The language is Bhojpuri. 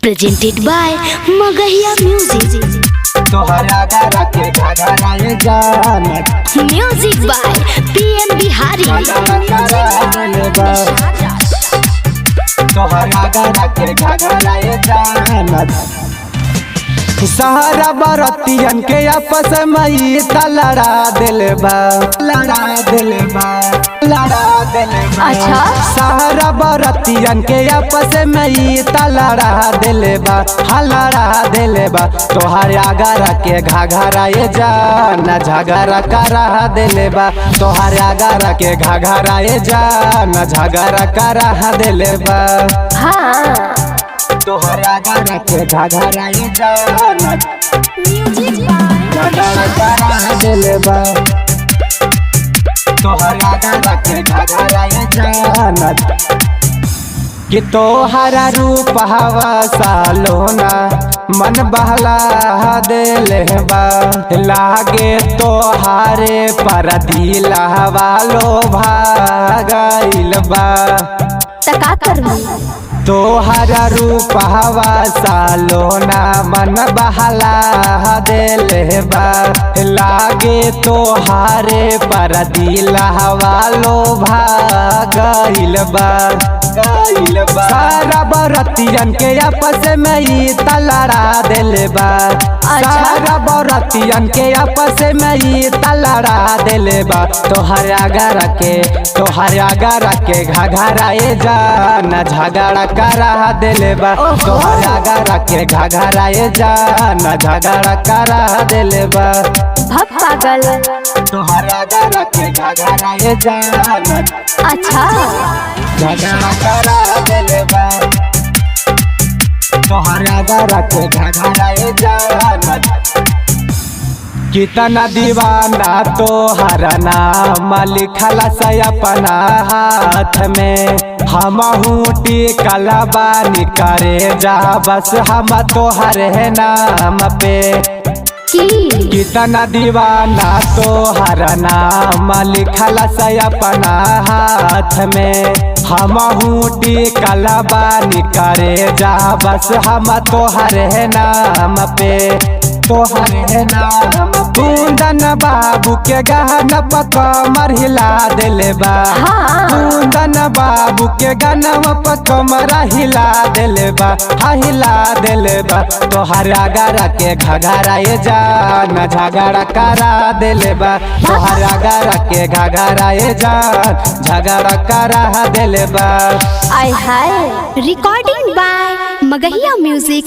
presented by Magahiya Music. तोहरा गरा के घाघरा ये जानत Music by PM Bihari. तोहरा गरा के घाघरा ये जानत सहारा बरतियन के आपस में लड़ा दिल बा अच्छा सहारा बरतियन के आपस में लड़ा दिल बा तोहरा गरा के घाघरा ये जान झगड़ा करा दिल बा तोहरा गरा के घाघरा ये जान झगड़ा करा दिल बा हाँ तोहरा गरा के घाघरा ये जानत Music by झगड़ा करा दिल बा तोहरा गरा के घाघरा ये जानत कि तोहरा रूप हवा सालोना मन बहला दिल बा लागे तोहारे पर दिला वालो भागइल बा तका करनी तोहरा रूप हवा सालोना मन बहला दिल बा लागे तोहारे पर दिला वालो भागइल बा सारा बरतियन के आपस में लड़ा दिल बा सारा बरतियन के आपस में लड़ा दिल बा तोहरा गरा के घाघरा ये जान झगड़ा करा दिल बा तोहरा गरा के घाघरा ये जान झगड़ा करा दिल बा भग पागल तोहरा गरा के घाघरा ये जान अच्छा झगड़ा करा दिल बा तोहरा गरा के घाघरा ये जानत कितना दीवाना तोहरा नाम लिखला से अपना हाथ में हमहू टिकल बानी करे जा बस हम तोहरे नाम पे कितना दीवाना तोहरा नाम लिखला से अपना हाथ में हमहू टिकल बानी करे जा बस हम तोहरे नाम पे तोहरे नाम कुंदन बाबू के गहना कमर हिला दिल बा कुंदन बाबू के गहना कमर हिला दिल बा हिला दिल बा तोहरा गरा के घाघरा ये जान झगड़ा करा दिल बा तोहरा गरा के घाघरा ये जान झगड़ा करा दिल बा आय हाय रिकॉर्डिंग बाय Magahiya Music.